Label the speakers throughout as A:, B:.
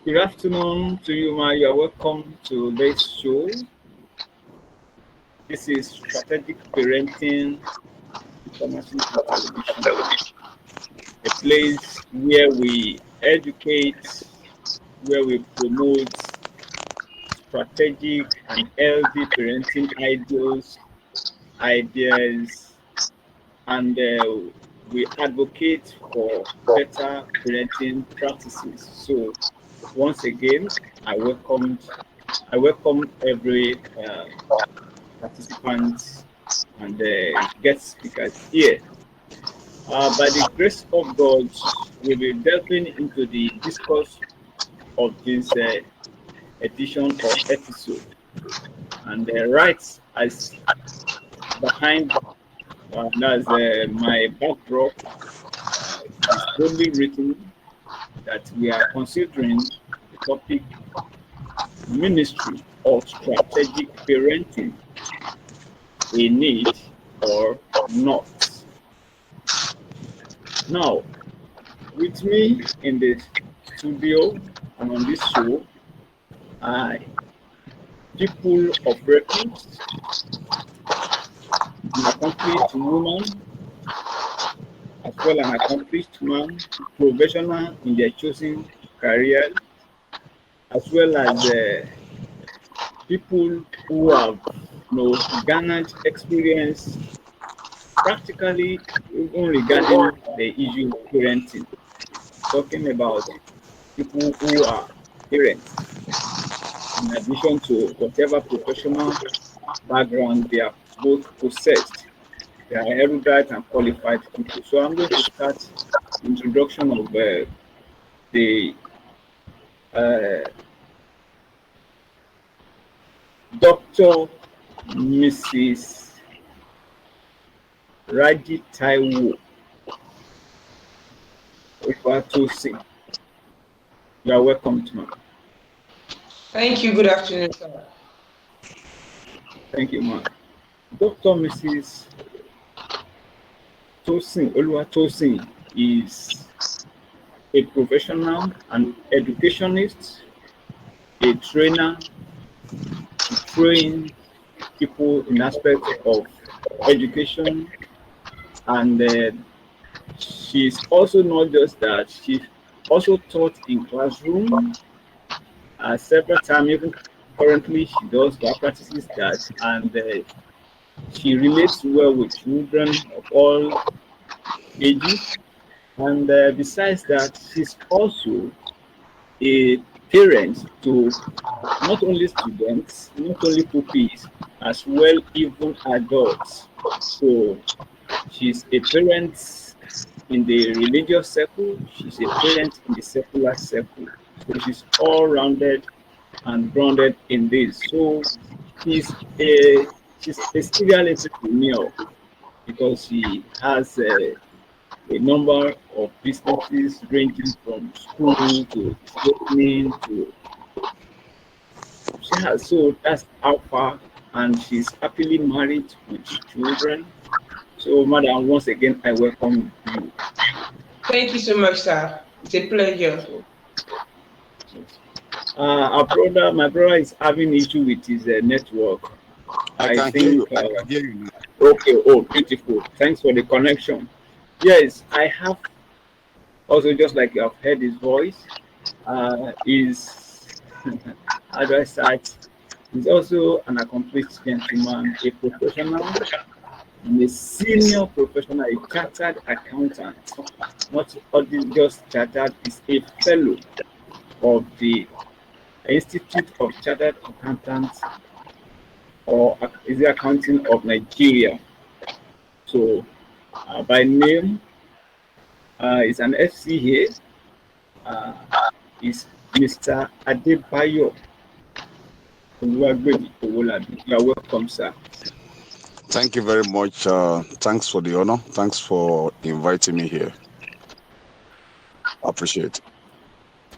A: Good afternoon to you, Ma. You are welcome to this show. This is Strategic Parenting, Diplomacy, and Television, a place where we educate, where we promote strategic and healthy parenting ideas, and we advocate for better parenting practices. So, once again, I welcomed I welcome every participant and guest speakers here. By the grace of God, we'll be delving into the discourse of this edition or episode. And right as behind that's my backdrop is boldly written that we are considering the topic ministry of strategic parenting, a need or not. Now, with me in the studio and on this show are people of repute, an accomplished woman, as well as an accomplished man, professional in their chosen career, as well as people who have garnered experience practically even regarding the issue of parenting. Talking about people who are parents, in addition to whatever professional background they have both possessed. They are erudite and qualified people. So I'm going to start the introduction of the uh, Dr. Mrs. Raji Taiwo Singh. You are welcome to me.
B: Thank you. Good afternoon, sir.
A: Thank you, ma'am. Dr. Mrs. Tosin is a professional, an educationist, a trainer. She trains people in aspects of education, and she's also not just that. She's also taught in classroom several times. Even currently, she does that, practices that, and she relates well with children of all ages. And besides that, she's also a parent to not only students, not only pupils, as well even adults. So she's a parent in the religious circle, she's a parent in the secular circle. So she's all rounded and grounded in this. So she's a she's a serial entrepreneur because she has a number of businesses ranging from school to training to she has. So that's how far, and she's happily married with children. So, madam, once again, I welcome you.
B: Thank you so much, sir. It's a pleasure.
A: So, my brother is having issue with his network.
C: I
A: I
C: can hear you.
A: think.
C: I can hear you now.
A: Okay. Oh, beautiful. Thanks for the connection. Yes, I have also just like you have heard his voice. Is how do I start? He's also an accomplished gentleman, a professional, and a senior professional, a chartered accountant. Not only just chartered, is a fellow of the Institute of Chartered Accountants or is the Accounting of Nigeria. So, by name, is an FC here. Uh, is Mr. Adebayo Oluwagbemi Owolabi. You are welcome, sir.
C: Thank you very much. Thanks for the honor. Thanks for inviting me here. Appreciate it.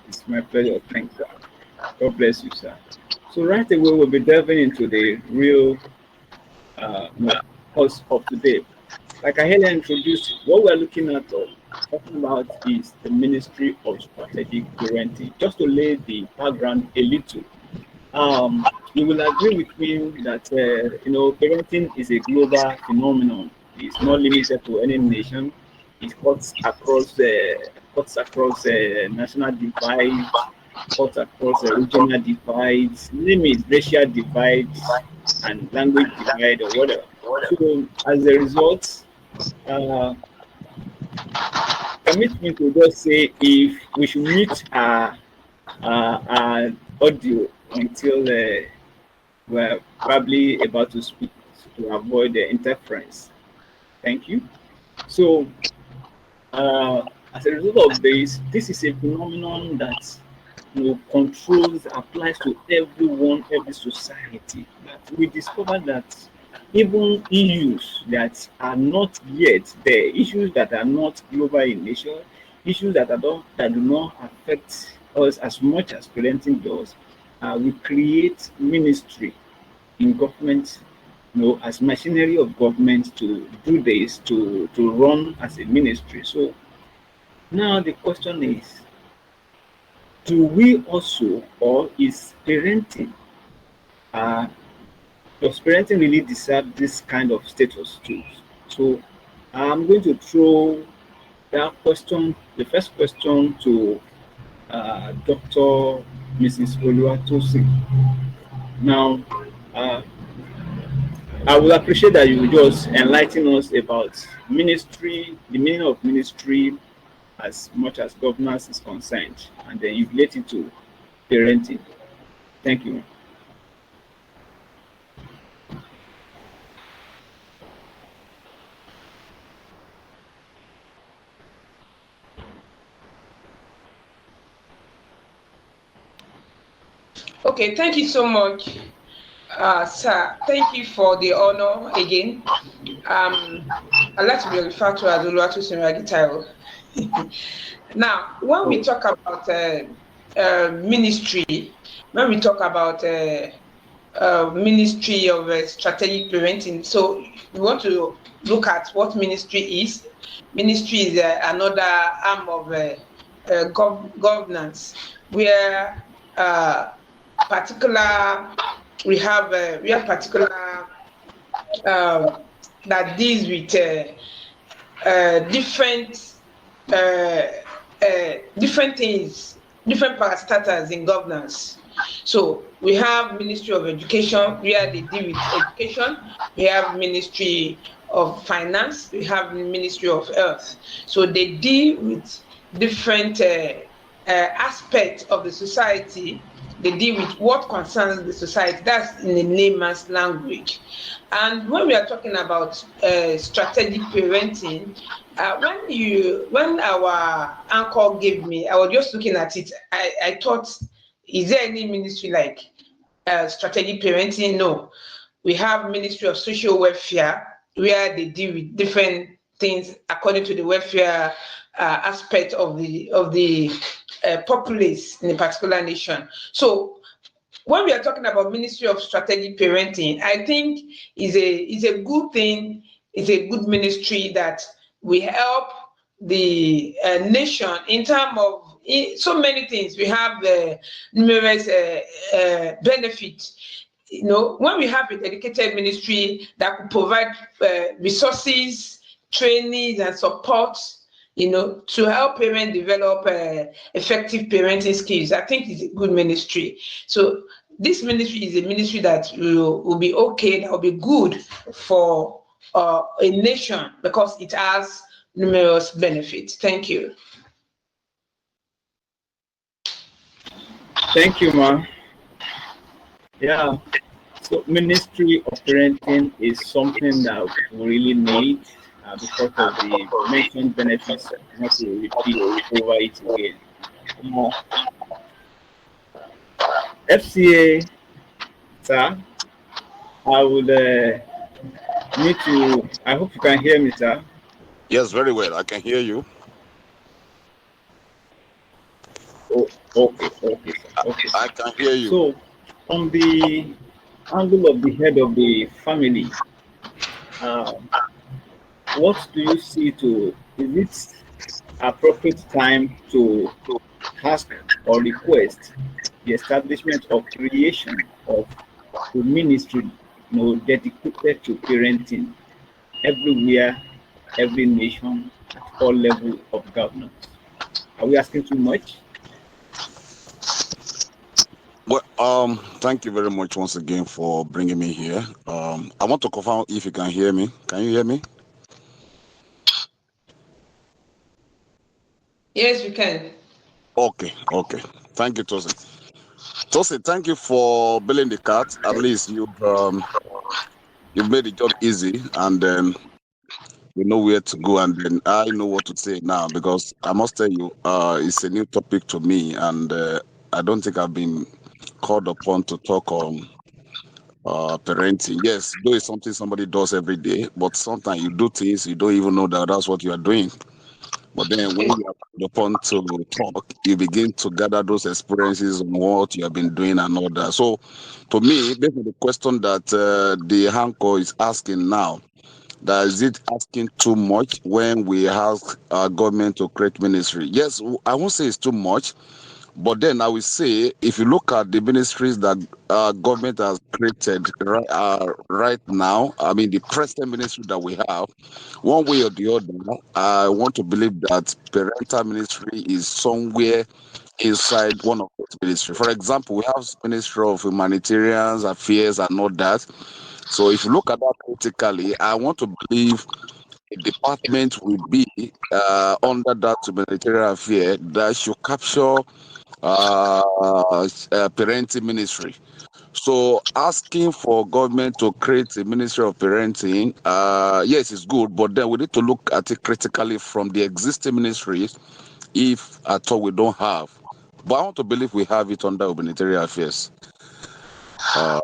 A: It's my pleasure. Thanks, sir. God bless you, sir. So right away, we'll be delving into the real cause of today. Like I earlier introduced, what we're looking at talking about is the Ministry of Strategic Parenting. Just to lay the background a little, you will agree with me that parenting is a global phenomenon. It's not limited to any nation. It cuts across national divides, cuts across regional divides, limit racial divides, and language divide or whatever. So as a result, uh, permit me to just say if we should mute our audio until we're probably about to speak to avoid the interference. Thank you. So, as a result of this is a phenomenon that controls applies to everyone, every society. But we discovered that even issues that are not yet there, issues that are not global in nature, issues that do not affect us as much as parenting does, we create ministry in government, as machinery of government to do this, to run as a ministry. So now the question is, do we also, or is parenting, uh, does parenting really deserve this kind of status too? So I'm going to throw that question, the first question, to Dr. Mrs. Oluwatosin. Now, uh, I would appreciate that you would just enlighten us about ministry, the meaning of ministry as much as governance is concerned, and then you relate it to parenting. Thank you.
B: Okay, thank you so much, sir. Thank you for the honor again. I'd like to be referred to as Oluwatosin Ragitayo. Now, when we talk about ministry, when we talk about Ministry of Strategic Parenting, so we want to look at what ministry is. Ministry is another arm of governance, where we have particular that deals with different things, different parastatals in governance. So we have Ministry of Education, where they deal with education. We have Ministry of Finance. We have Ministry of Health. So they deal with different aspects of the society. They deal with what concerns the society. That's in the layman's language. And when we are talking about strategic parenting, when our uncle gave me, I was just looking at it. I thought, is there any ministry like strategic parenting? No. We have Ministry of Social Welfare, where they deal with different things according to the welfare aspect of the populace in a particular nation. So when we are talking about Ministry of Strategic Parenting, I think is a good thing. It's a good ministry that will help the nation in terms of so many things. We have numerous benefits. When we have a dedicated ministry that could provide resources, trainings, and support, to help parents develop effective parenting skills, I think it's a good ministry. So this ministry is a ministry that will be okay, that will be good for a nation because it has numerous benefits. Thank you.
A: Thank you, ma. Yeah. So Ministry of Parenting is something that we really need because of the mentioned benefits. Not to repeat over it again. FCA, sir, I would need to. I hope you can hear me, sir.
C: Yes, very well. I can hear you.
A: Oh, okay, sir. Okay, sir.
C: I can hear you.
A: So, from the angle of the head of the family, what do you see to? Is it appropriate time to ask or request the establishment or creation of a ministry, dedicated to parenting everywhere, every nation, at all levels of governance. Are we asking too much?
C: Well, thank you very much once again for bringing me here. I want to confirm if you can hear me. Can you hear me?
B: Yes, we can.
C: Okay, okay. Thank you, Tosin. Tosin, thank you for building the cat. At least you've made the job easy, and then you know where to go, and then I know what to say now because I must tell you, it's a new topic to me, and I don't think I've been called upon to talk on parenting. Yes, though it's something somebody does every day, but sometimes you do things you don't even know that that's what you are doing. But then when you are called upon to talk, you begin to gather those experiences on what you have been doing and all that. So, to me, based on the question that the Hanko is asking now, that is it asking too much when we ask our government to create ministry? Yes, I won't say it's too much, but then I will say, if you look at the ministries that government has created right now, I mean, the present ministry that we have, one way or the other, I want to believe that parental ministry is somewhere inside one of those ministries. For example, we have Ministry of Humanitarian Affairs and all that. So if you look at that critically, I want to believe a department will be under that humanitarian affair that should capture parenting ministry. So asking for government to create a ministry of parenting, yes, it's good, but then we need to look at it critically from the existing ministries, if at all we don't have. But I want to believe we have it under humanitarian affairs. Uh,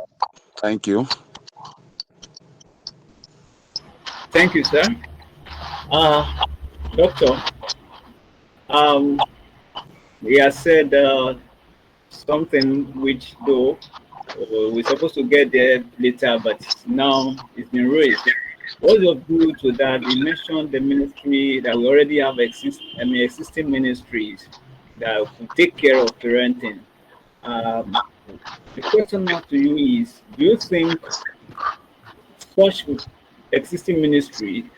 C: Thank you.
A: Thank you, sir. Doctor, um, he has said something which, though we're supposed to get there later, but now it's been raised. What's your view to that? He mentioned the ministry that we already have existing ministries that will take care of parenting. Um, the question now to you is: do you think such existing ministry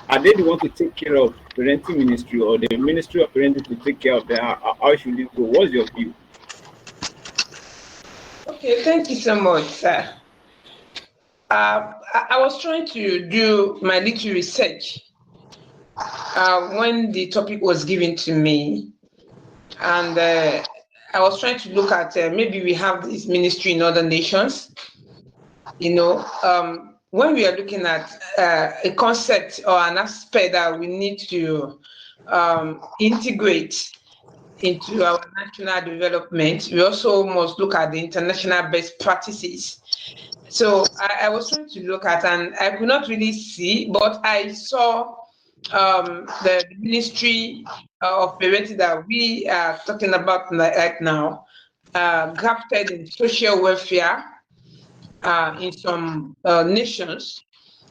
A: are they the one to take care of parenting ministry, or the ministry of parenting to take care of the how should it go? What's your view?
B: Okay, thank you so much, sir. I was trying to do my little research when the topic was given to me, and I was trying to look at maybe we have this ministry in other nations. When we are looking at a concept or an aspect that we need to integrate into our national development, we also must look at the international best practices. So I was trying to look at, and I could not really see, but I saw the ministry of parenting that we are talking about right now, grafted in social welfare in some nations.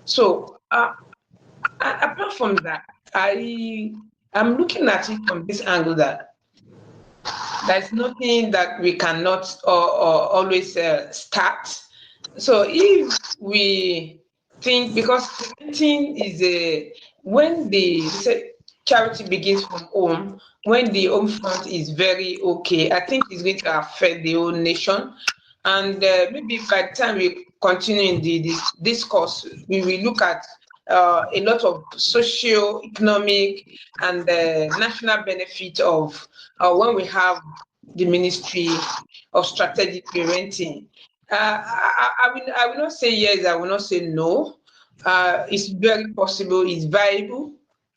B: So apart from that, I'm looking at it from this angle that there's nothing that we cannot or always start. So if we think, because parenting is when the say charity begins from home, when the home front is very okay, I think it's going to affect the whole nation. And maybe by the time we continue in this discourse, we will look at a lot of socio-economic and national benefit of when we have the Ministry of Strategic Parenting. I will not say yes, I will not say no. It's very possible, it's viable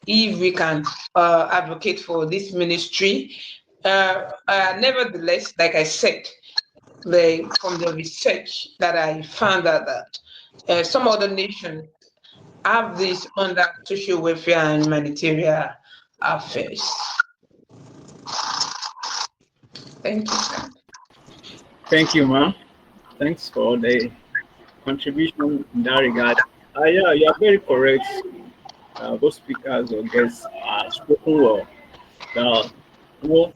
B: if we can advocate for this ministry. Nevertheless, like I said, from the research that I found out that some other nations have this under social welfare and humanitarian affairs. Thank you, sir.
A: Thank you, ma'am. Thanks for the contribution in that regard. Yeah, you are very correct. Both speakers or guests are spoken well. Now, well,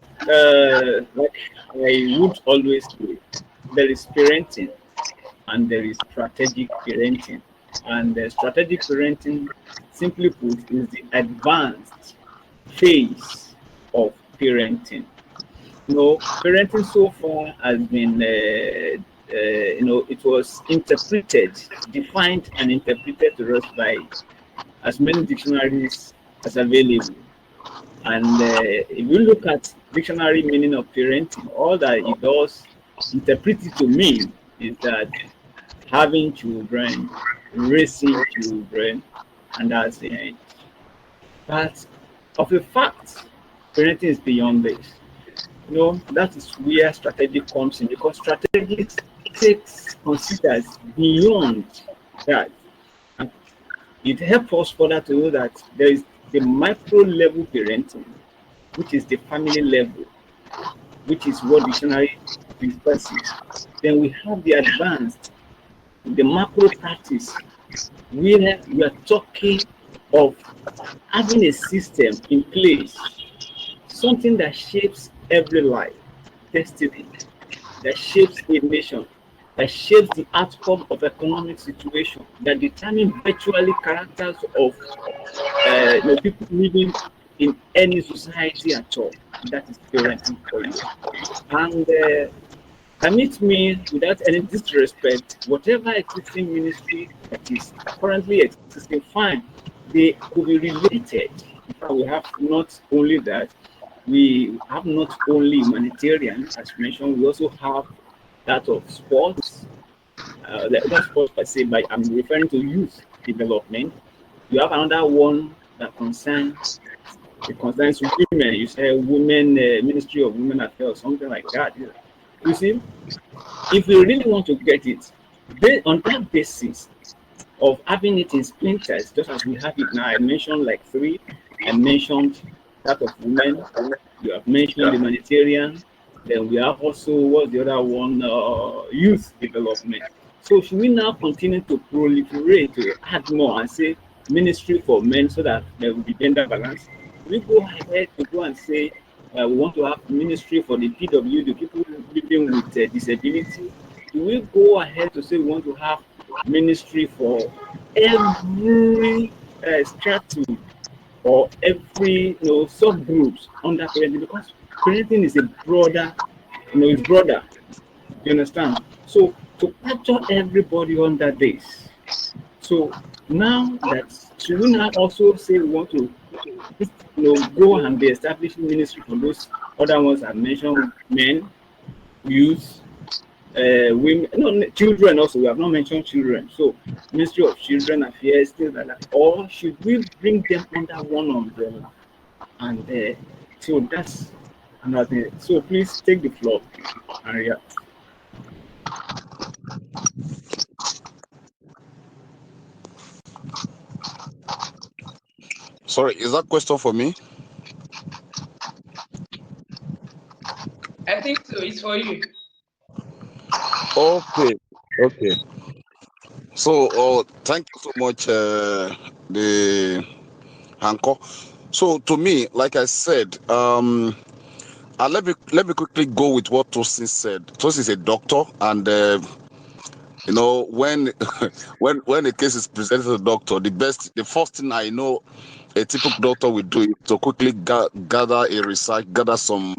A: like I would always say, there is parenting and there is strategic parenting. And strategic parenting, simply put, is the advanced phase of parenting. Parenting so far has been, it was interpreted, defined, and interpreted to us by as many dictionaries as available. And if you look at dictionary meaning of parenting, all that it does interpret it to mean is that having children, raising children, and that's the end. But of a fact, parenting is beyond this. That is where strategy comes in, because strategy takes considers beyond that. And it helps us further to know that there is the micro level parenting, which is the family level, which is what dictionary expresses. Then we have the advanced, the macro practice, where we are talking of having a system in place, something that shapes every life, destiny, that shapes a nation, that shapes the outcome of economic situation, that determine virtually characters of people living in any society at all. That is parenting for you. And permit me, without any disrespect, whatever existing ministry that is currently existing, fine, they could be related. In fact, we have not only that, we have not only humanitarian, as mentioned, we also have that of sports. Not sports per se, but I'm referring to youth development. You have another one that concerns women. You say women, Ministry of Women Affairs, something like that. You see, if we really want to get it, on that basis of having it in splinters, just as we have it now, I mentioned like three. I mentioned that of women. You have mentioned humanitarian. Then we have also, what's the other one? Youth development. So should we now continue to proliferate, to add more and say ministry for men so that there will be gender balance? We go ahead to go and say we want to have ministry for the PW, the people living with disability. Do we go ahead to say we want to have ministry for every stratum or every subgroups under parenting? Because parenting is a broader, it's broader. You understand? So to capture everybody under this. So now that should we now also say we want to go and be establishing ministry for those other ones I mentioned, men, youth, women, no, children also. We have not mentioned children. So Ministry of Children Affairs, things like that. Or should we bring them under one umbrella? And so that's another thing. So please take the floor and react.
C: Sorry, is that question for me?
B: I think so. It's for you.
C: Okay, okay. So, thank you so much, the Hanko. So, to me, like I said, let me quickly go with what Tosin said. Tosin is a doctor, and when when a case is presented to the doctor, the first thing I know a typical doctor will do is to quickly gather a research, gather some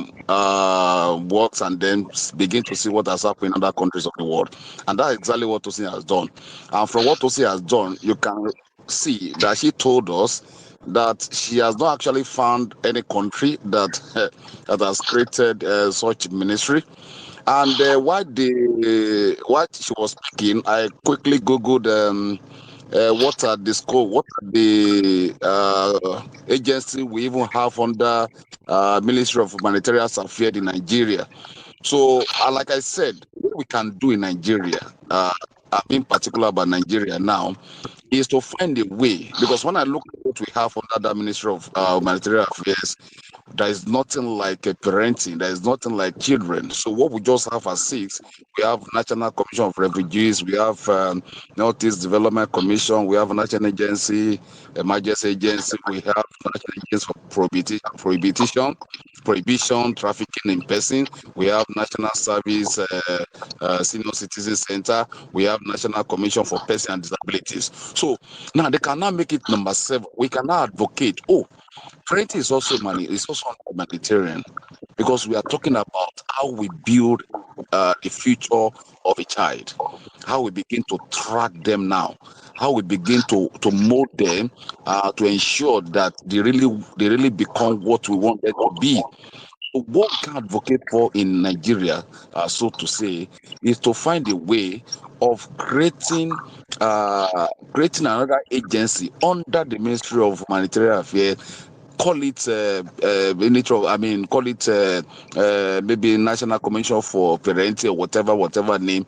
C: works, and then begin to see what has happened in other countries of the world. And that's exactly what Tosin has done. And from what Tosin has done, you can see that she told us that she has not actually found any country that that has created such ministry. And while she was speaking, I quickly googled what are the scope, what are the agency we even have under Ministry of Humanitarian Affairs in Nigeria. So, like I said, what we can do in Nigeria, I'm being particular about Nigeria now, is to find a way. Because when I look at what we have under the Ministry of Humanitarian Affairs, there is nothing like parenting. There is nothing like children. So what we just have at 6, we have National Commission of Refugees, we have Northeast Development Commission, we have National Agency, Emergency Agency, we have National Agency for Prohibition, Trafficking in Person, we have National Service, Senior Citizen Center, we have National Commission for Persons and Disabilities. So now they cannot make it number 7. We cannot advocate. Oh, parenting is also money. It's also humanitarian, because we are talking about how we build the future of a child, how we begin to track them now, how we begin to mold them to ensure that they really become what we want them to be. What we can advocate for in Nigeria, so to say, is to find a way of creating another agency under the Ministry of Humanitarian Affairs. Call it maybe National Commission for Parenting or whatever name.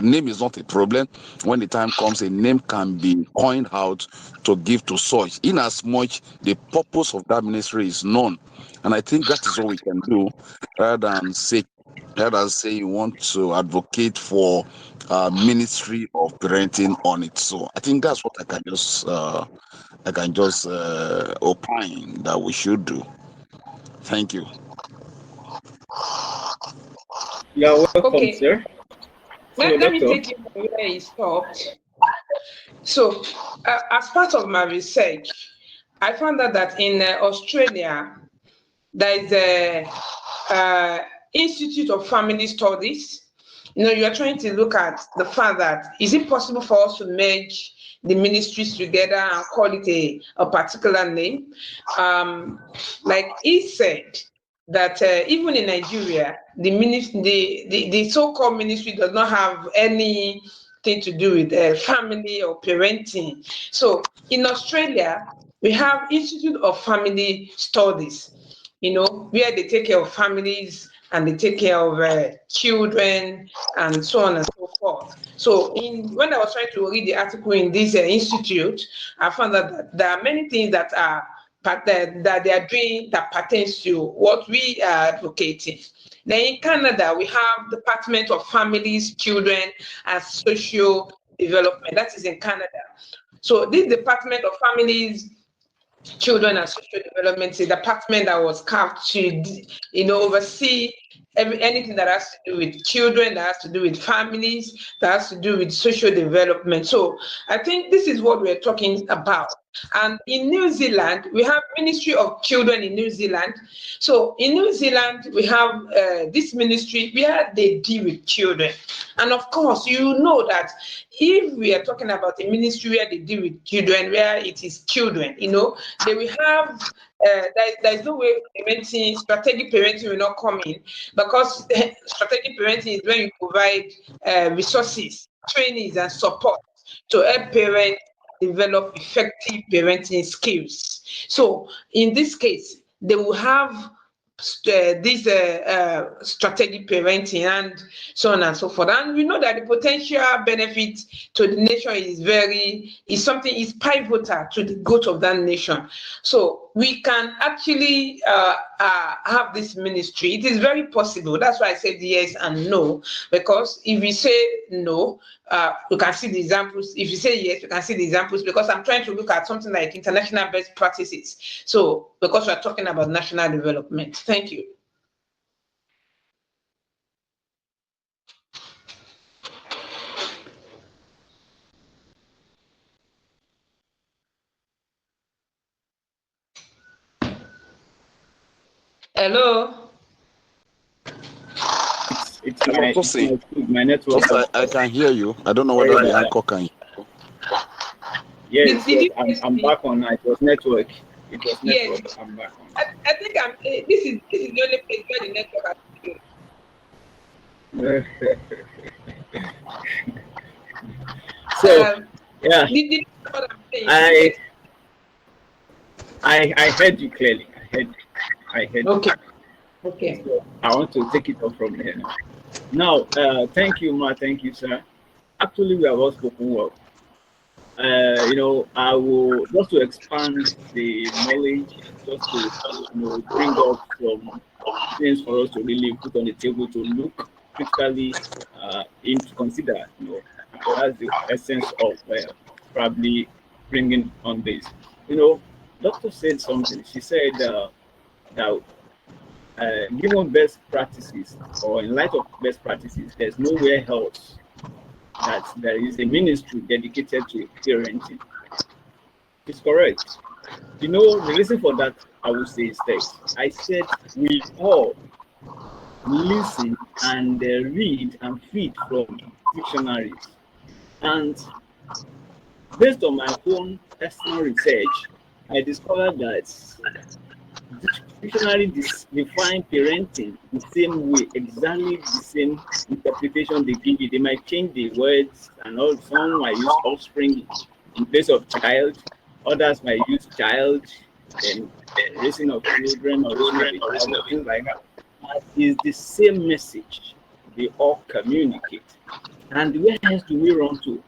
C: Name is not a problem. When the time comes, a name can be coined out to give to such, in as much the purpose of that ministry is known. And I think that is what we can do, rather than say you want to advocate for Ministry of Parenting on it. So I think that's what I can just opine that we should do. Thank you.
A: You are welcome,
B: Okay.
A: sir.
B: Let me take it from where he stopped. So, as part of my research, I found out that in Australia, there is a Institute of Family Studies. You are trying to look at the fact that is it possible for us to merge the ministries together and call it a particular name? Like he said, that even in Nigeria, the so-called ministry does not have anything to do with family or parenting. So in Australia, we have Institute of Family Studies, where they take care of families and they take care of children and so on and so forth. So when I was trying to read the article in this institute, I found that there are many things that they are doing that pertains to what we are advocating. Then in Canada, we have Department of Families, Children, and Social Development. That is in Canada. So this Department of Families, Children, and Social Development is a department that was carved to, oversee anything that has to do with children, that has to do with families, that has to do with social development. So I think this is what we're talking about. And in New Zealand, we have Ministry of Children in New Zealand. So in New Zealand, we have this ministry where they deal with children. And of course, you know that if we are talking about a ministry where they deal with children, where it is children, they will have, there's no way strategic parenting will not come in, because strategic parenting is when you provide resources, trainings, and support to help parents develop effective parenting skills. So in this case, they will have this strategic parenting and so on and so forth. And we know that the potential benefit to the nation is pivotal to the growth of that nation. So we can actually have this ministry. It is very possible. That's why I said yes and no, because if we say no, we can see the examples. If you say yes, we can see the examples, because I'm trying to look at something like international best practices. So because we're talking about national development. Thank you. Hello.
A: It's my network.
C: I can hear you. I don't know whether the anchor can hear you.
A: Yes, I'm back on. It was network.
B: Yes.
A: I'm back on.
B: I think this is the only place where the network has
A: So yeah,
B: what I'm saying?
A: I heard you clearly. I heard.
B: Okay.
A: You.
B: Okay.
A: So I want to take it off from here now. Thank you, Ma. Thank you, sir. Actually, we have all spoken well. I will just to expand the knowledge, just to bring up some things for us to really put on the table to look critically into consider. That's the essence of probably bringing on this. Doctor said something. She said that given best practices or in light of best practices, there's nowhere else that there is a ministry dedicated to parenting. It's correct. The reason for that, I would say, is this. I said we all listen and read and feed from dictionaries. And based on my own personal research, I discovered that dictionary define parenting the same way, exactly the same interpretation they give it. They might change the words, and all some might use offspring in place of child, others might use child and raising of children or raising of a child or things like that. But it's the same message they all communicate. And where else do we run to?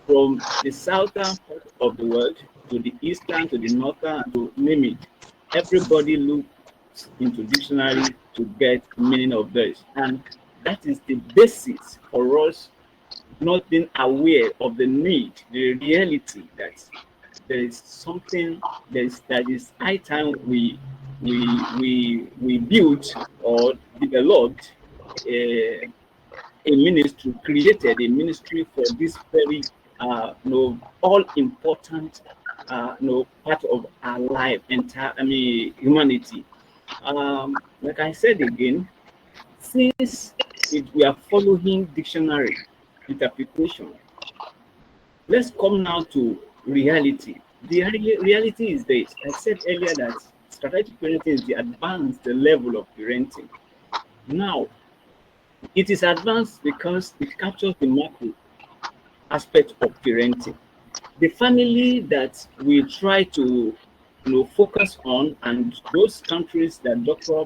A: From the southern part of the world to the eastern, to the northern, to name it. Everybody looks into dictionary to get meaning of this. And that is the basis for us not being aware of the need, the reality that there is something that is high time we built or developed a ministry, created a ministry for this very all important part of our life, entire humanity. Like I said again, since we are following dictionary interpretation, let's come now to reality. The reality is this. I said earlier that strategic parenting is the advanced level of parenting. Now, it is advanced because it captures the macro aspect of parenting. The family that we try to focus on, and those countries that Dr.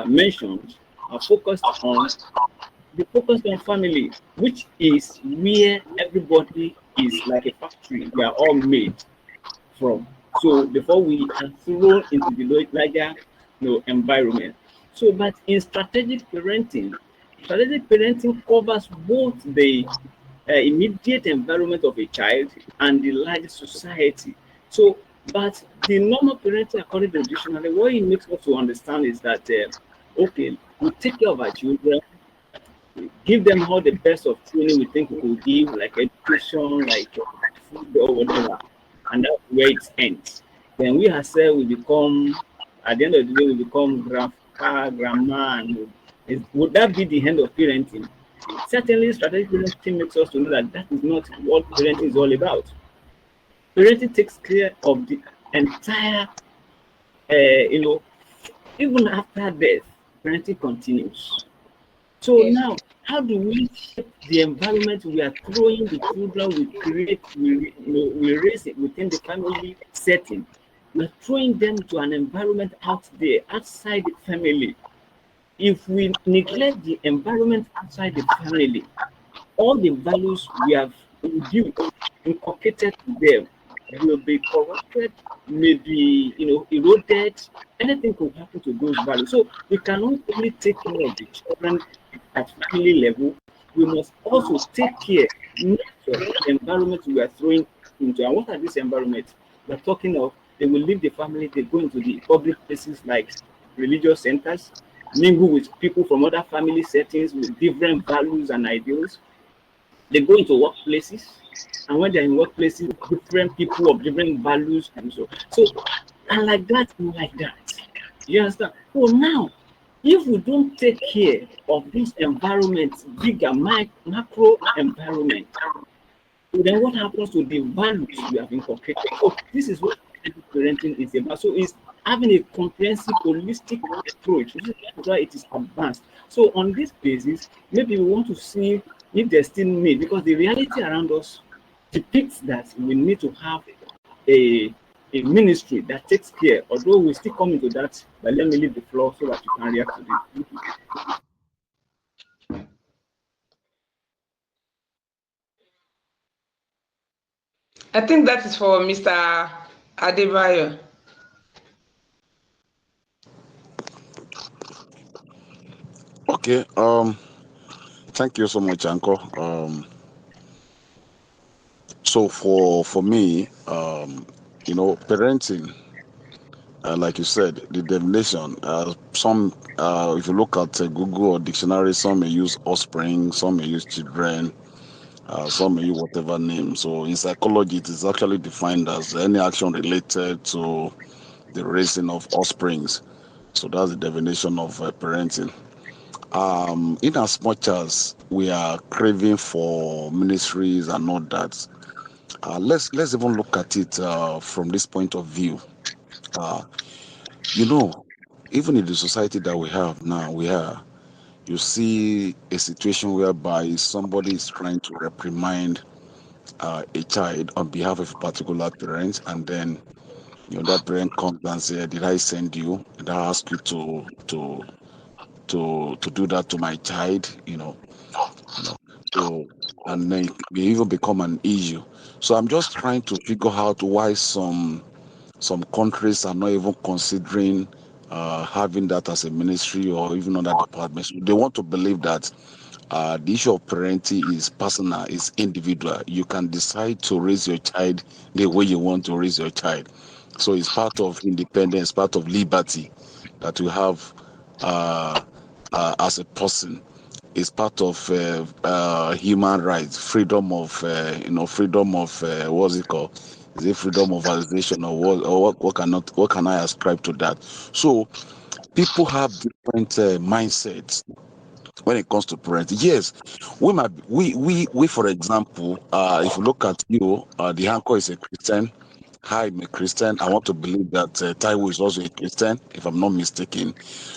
A: mentioned are focused on, they focus on family, which is where everybody is like a factory. We are all made from. So before we are thrown into the larger environment. So, but in strategic parenting covers both the immediate environment of a child and the larger society. So, but the normal parenting, according to the dictionary, what it makes us to understand is that okay, we take care of our children, give them all the best of training we think we could give, like education, like food or whatever, and that's where it ends. Then we ourselves we become, at the end of the day, we become grandpa, grandma, and would that be the end of parenting? Certainly, strategic parenting makes us to know that that is not what parenting is all about. Parenting takes care of the entire, even after death, parenting continues. So
B: Yes.
A: now, how do we shape the environment we are throwing the children we create, we raise it within the family setting? We're throwing them to an environment out there, outside the family. If we neglect the environment outside the family, all the values we have induced, inculcated to them will be corrupted, maybe eroded. Anything could happen to those values. So we cannot only take care of the children at family level, we must also take care of the environment we are throwing into. And what are these environments? We're talking of they will leave the family, they go into the public places like religious centers, mingle with people from other family settings with different values and ideals. They go into workplaces, and when they're in workplaces, different people of different values and so and like that and like that. You understand? So now, if we don't take care of this environment, bigger macro environment, so then what happens to the values we have inculcated? So this is what parenting is about. So it's having a comprehensive, holistic approach. This is why it is advanced. So on this basis, maybe we want to see if there's still need, because the reality around us depicts that we need to have a ministry that takes care. Although we still come into that, but let me leave the floor so that you can react to this.
B: I think that is for Mr. Adebayo.
C: Okay. Thank you so much, Uncle. So for me, parenting, like you said, the definition. Some, if you look at Google or dictionary, some may use offspring, some may use children, some may use whatever name. So in psychology, it is actually defined as any action related to the raising of offsprings. So that's the definition of parenting. In as much as we are craving for ministries and all that, let's even look at it from this point of view. Uh, you know, even in the society that we have now, you see a situation whereby somebody is trying to reprimand a child on behalf of a particular parent, and then that parent comes and says, "Did I send you? Did I ask you to do that to my child?" You know. So, and then it may even become an issue. So I'm just trying to figure out why some countries are not even considering having that as a ministry or even other departments. They want to believe that the issue of parenting is personal, is individual. You can decide to raise your child the way you want to raise your child. So it's part of independence, part of liberty that you have as a person. It's part of human rights, freedom of freedom of what's it called? Is it freedom of association or what can I ascribe to that? So people have different mindsets when it comes to parenting. Yes, we for example, if you look at you, the anchor is a Christian. I'm a Christian. I want to believe that Taiwo is also a Christian, if I'm not mistaken.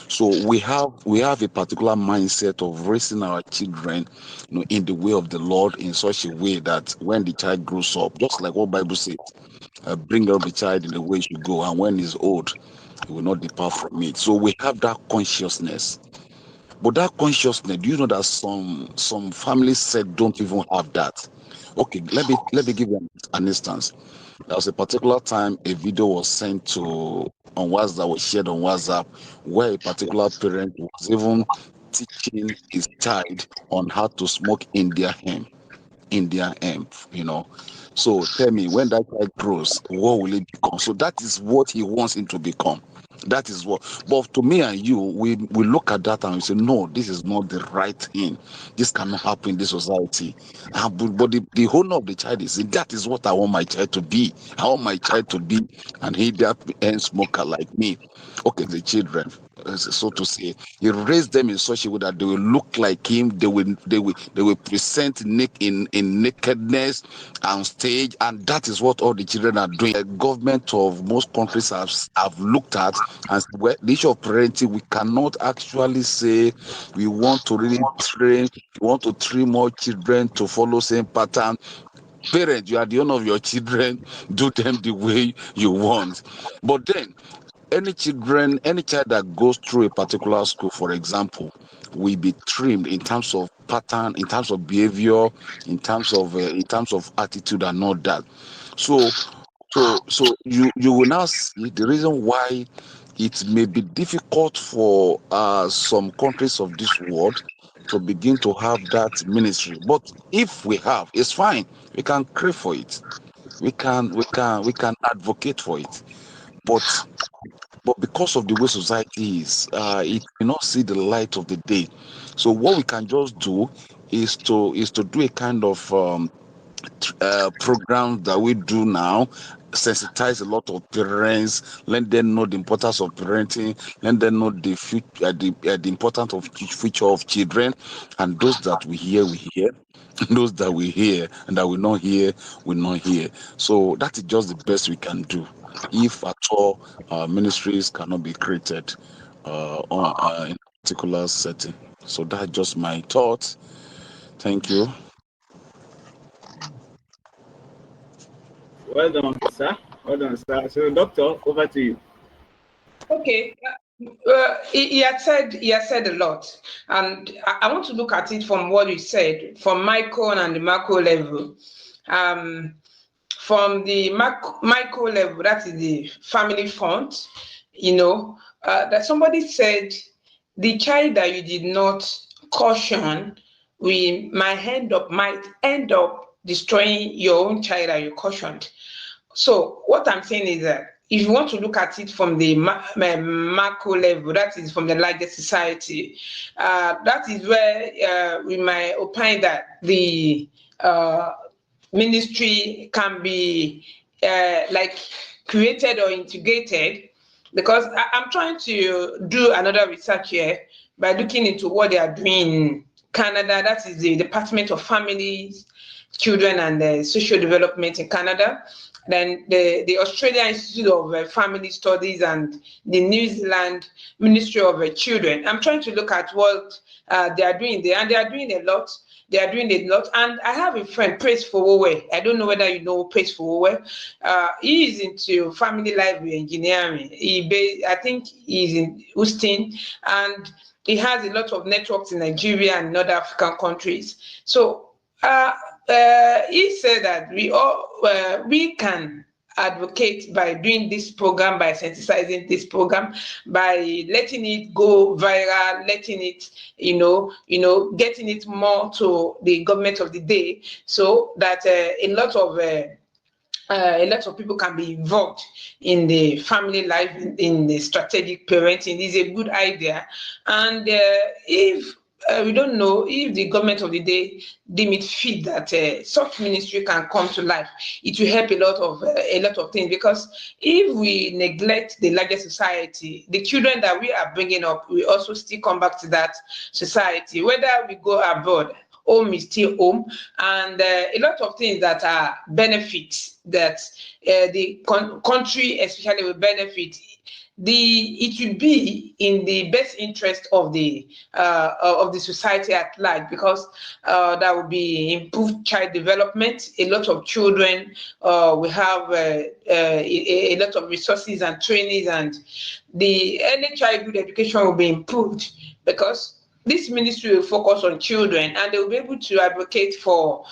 C: So we have a particular mindset of raising our children, in the way of the Lord, in such a way that when the child grows up, just like what Bible says, bring up the child in the way he should go, and when he's old, he will not depart from it. So we have that consciousness. But that consciousness, do you know that some families said don't even have that? Okay, let me give you an instance. There was a particular time a video was sent to on WhatsApp, was shared on WhatsApp, where a particular parent was even teaching his child on how to smoke India hemp. So tell me, when that child grows, what will he become? So that is what he wants him to become. That is what. But to me and you, we look at that and we say, no, this is not the right thing. This cannot happen in this society. But the honor of the child is that is what I want my child to be. I want my child to be an idiot and smoker like me. Okay, the children, so to say, he raised them in such a way that they will look like him. They will present in nakedness on stage, and that is what all the children are doing. The government of most countries have looked at and said, well, the issue of parenting, we cannot actually say we want to really train, we want to train more children to follow same pattern. Parents, you are the owner of your children. Do them the way you want. But then any child that goes through a particular school, for example, will be trimmed in terms of pattern, in terms of behavior, in terms of attitude and all that. So so so you will now see the reason why it may be difficult for some countries of this world to begin to have that ministry. But if we have, it's fine. We can crave for it. We can advocate for it. But but because of the way society is, it may not see the light of the day. So what we can just do is to do a kind of program that we do now, sensitize a lot of parents, let them know the importance of parenting, let them know the future, the importance of future of children, and those that we hear, those that we hear and that we not hear, we not hear. So that is just the best we can do. If at all ministries cannot be created in a particular setting. So that's just my thoughts. Thank you.
A: Well done, sir. Well done, sir. So, doctor, over to you.
B: Okay. He had said a lot, and I want to look at it from what he said, from micro and the macro level. Um, from the micro level, that is the family front, that somebody said the child that you did not caution might end up destroying your own child that you cautioned. So what I'm saying is that if you want to look at it from the macro level, that is from the larger society, that is where we might opine that the ministry can be like created or integrated, because I'm trying to do another research here by looking into what they are doing in Canada. That is the Department of Families, Children and Social Development in Canada. Then the Australian Institute of Family Studies and the New Zealand Ministry of Children. I'm trying to look at what they are doing there, and they are doing a lot. They are doing a lot. And I have a friend, Praise Fowowe. I don't know whether you know Praise Fowowe. He is into family library engineering. I think he's in Houston, and he has a lot of networks in Nigeria and in other African countries. So he said that we can advocate by doing this program, by synthesizing this program, by letting it go viral, letting it, getting it more to the government of the day, so that a lot of people can be involved in the family life, in the strategic parenting. Is a good idea. And if we don't know if the government of the day deem it fit that such ministry can come to life, it will help a lot of things. Because if we neglect the larger society, the children that we are bringing up will also still come back to that society, whether we go abroad. Home is still home, and a lot of things that are benefits that the country especially will benefit. It will be in the best interest of the society at large, because that will be improved child development. A lot of children will have a lot of resources and trainings, and the early childhood education will be improved, because this ministry will focus on children, and they will be able to advocate for,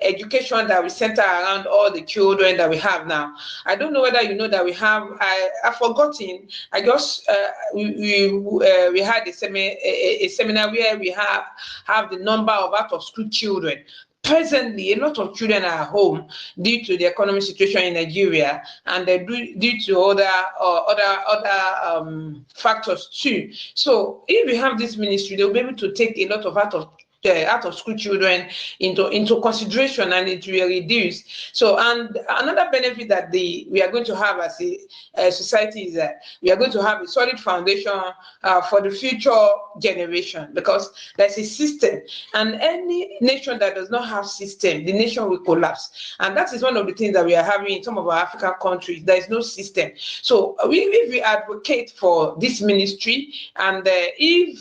B: education that will center around all the children that we have now. I don't know whether you know that we have. I've forgotten. I just we had a seminar where we have the number of out of school children. Presently, a lot of children are at home due to the economic situation in Nigeria, and due to other factors too. So, if we have this ministry, they'll be able to take a lot of out of school children into consideration, and it will reduce. So, and another benefit that we are going to have as a society is that we are going to have a solid foundation for the future generation, because there's a system, and any nation that does not have system, the nation will collapse. And that is one of the things that we are having in some of our African countries. There is no system. So if we advocate for this ministry, and if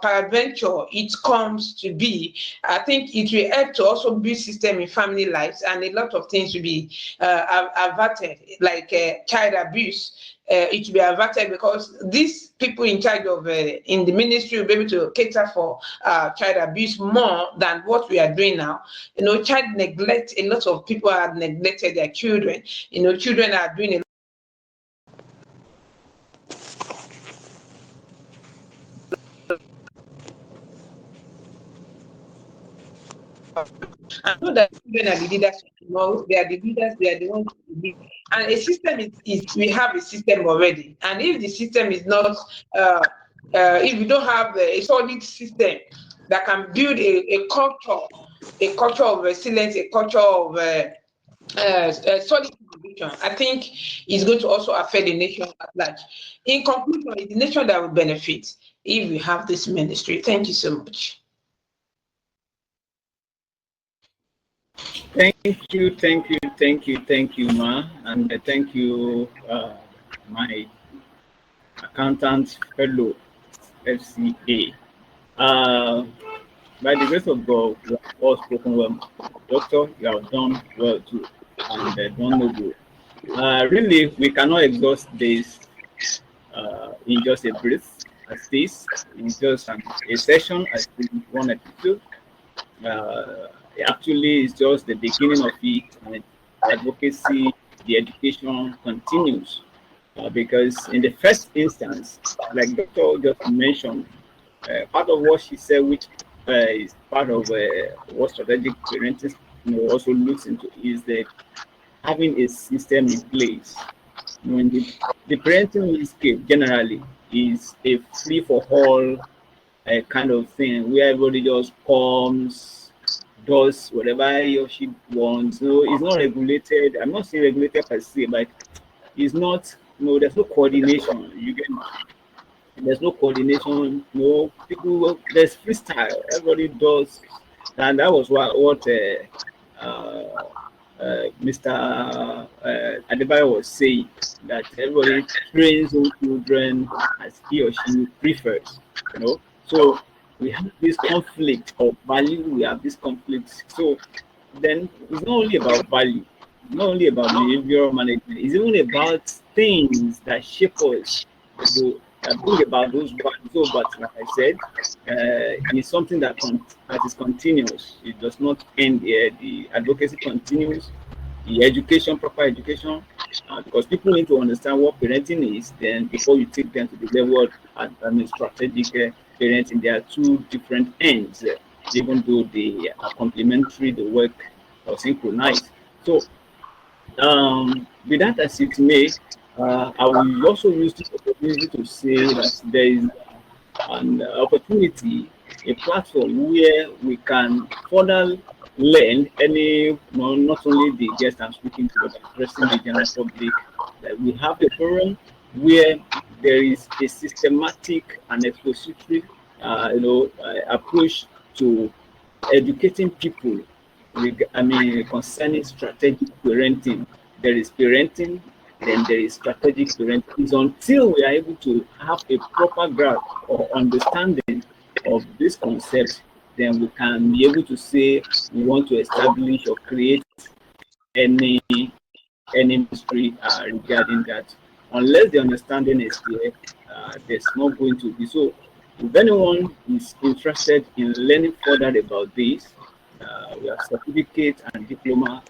B: peradventure it comes to be, I think it will help to also build system in family lives, and a lot of things will be averted, like child abuse. It will be averted, because these people in charge of in the ministry will be able to cater for child abuse more than what we are doing now. Child neglect. A lot of people have neglected their children. Children are doing a I know that children are the leaders of tomorrow. They are the leaders. They are the ones to lead. And a system is we have a system already. And if the system is not, if we don't have a solid system that can build a culture of resilience, a culture of solid foundation, I think it's going to also affect the nation at large. In conclusion, it's the nation that will benefit if we have this ministry. Thank you so much.
A: Thank you, Ma, and thank you, my accountant fellow FCA. By the grace of God, you have all spoken well. Doctor, you have done well too, and done noble. Really, we cannot exhaust this in just a breath, as this, in just a session, as one episode. Actually, it's just the beginning of it, and advocacy, the education continues. Because in the first instance, like Dr. just mentioned, part of what she said, which is part of what strategic parenting also looks into, is that having a system in place. When the parenting landscape generally is a free for all kind of thing where everybody just comes, does whatever he or she wants. So it's not regulated. I'm not saying regulated per se, but it's not, there's no coordination. You get me? There's no coordination, no people, there's freestyle. Everybody does. And that was what Mr. Adebayo was saying, that everybody trains own children as he or she prefers, So we have this conflict of value, we have this conflict. So then it's not only about value, not only about behavioral management, it's even about things that shape us, that bring about those values. So, but like I said, it's something that is continuous. It does not end here. The advocacy continues, the education, proper education, because people need to understand what parenting is. Then, before you take them to the level of strategic parenting, there are two different ends, even though they are complementary, the work or synchronized. So, with that as it may, I will also use this opportunity to say that there is an opportunity, a platform where we can further learn not only the guests I'm speaking to, but addressing the general public, that we have a forum where there is a systematic and expository, approach to educating people concerning strategic parenting. There is parenting, then there is strategic parenting. It's until we are able to have a proper grasp or understanding of this concept, then we can be able to say we want to establish or create any ministry regarding that. Unless the understanding is clear, there's not going to be. So if anyone is interested in learning further about this, we have certificate and diploma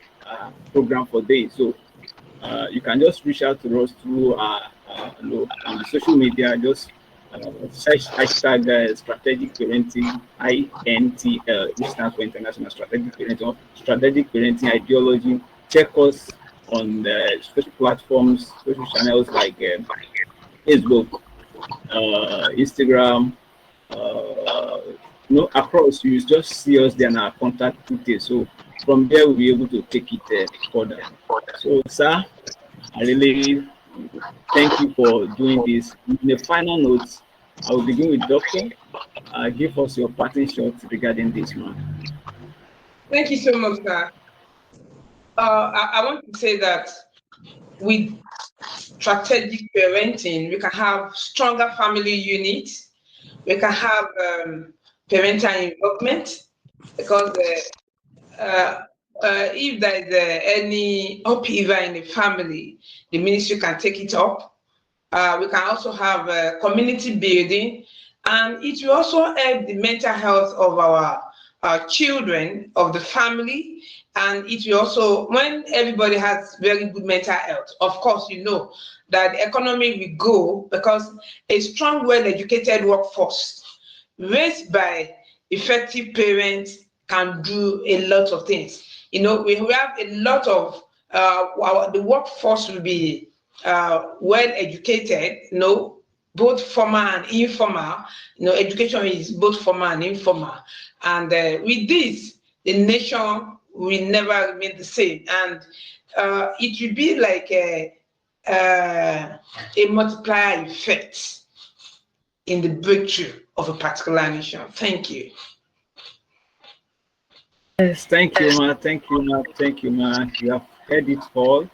A: program for this. So you can just reach out to us through on the social media. Just search hashtag strategic parenting INTL, which stands for International Strategic Parenting, or strategic parenting ideology. Check us on the social platforms, social channels like Facebook, Instagram, across. You just see us there and our contact details. So from there we'll be able to take it further. So, sir, I really thank you for doing this. In the final notes, I will begin with Doctor. Give us your parting shot regarding this, man.
B: Thank you so much, sir. I want to say that with strategic parenting, we can have stronger family units. We can have parental involvement, because if there is any upheaval in the family, the ministry can take it up. We can also have community building, and it will also help the mental health of our children, of the family. And it will also, when everybody has very good mental health, of course, that the economy will go, because a strong, well-educated workforce raised by effective parents can do a lot of things. We have a lot of the workforce will be well educated, both formal and informal. Education is both formal and informal. And with this, the nation will never remain the same. And it will be like a multiplier effect in the breakthrough of a particular nation. Thank you.
A: Yes, thank you, ma. Thank you, ma. Thank you, ma. You have heard it all.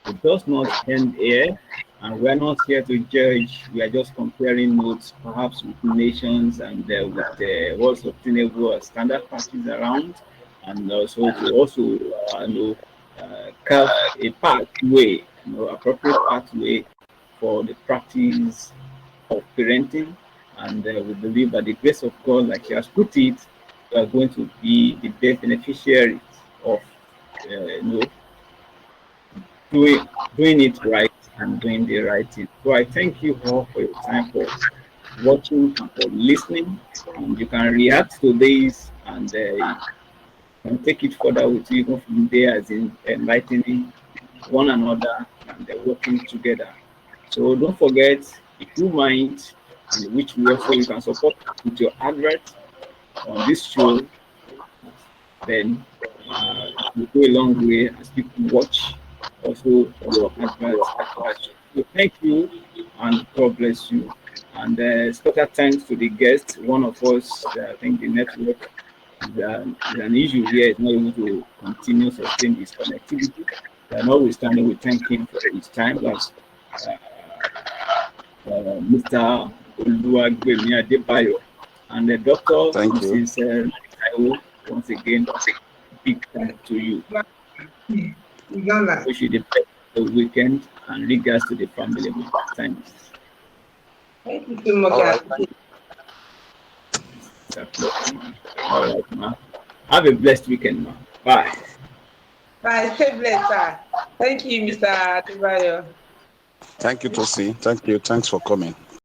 A: It does not end here, and we're not here to judge. We are just comparing notes, perhaps with nations and with what's obtainable as standard practice around, and also to carve a pathway, appropriate pathway for the practice of parenting. And we believe that the grace of God, like she has put it, we are going to be the best beneficiaries of doing doing it right and doing the right thing. So I thank you all for your time, for watching and for listening. And you can react to this and can take it further with you even from there, as in enlightening one another and working together. So don't forget, if you mind, and which we also you can support with your advert on this show, then it will go a long way as people watch also your adverts attached. So thank you and God bless you. And special thanks to the guest. One of us, I think the network is an issue here, is not able to continue sustain his connectivity. Notwithstanding, we thank him for his time. That's Mr. Oluwagbemi Adebayo and the doctor,
C: Thank you.
A: Mrs. Taiwo. Once again, big thanks to you. Wish you the best of the weekend and regards to the family. Thanks.
B: Thank you so much.
C: All right.
A: All right, ma. Have a blessed weekend, ma. Bye.
B: Bye. Stay blessed, sir. Thank you, Mr. Adebayo.
C: Thank you, Tosi. Thank you. Thanks for coming.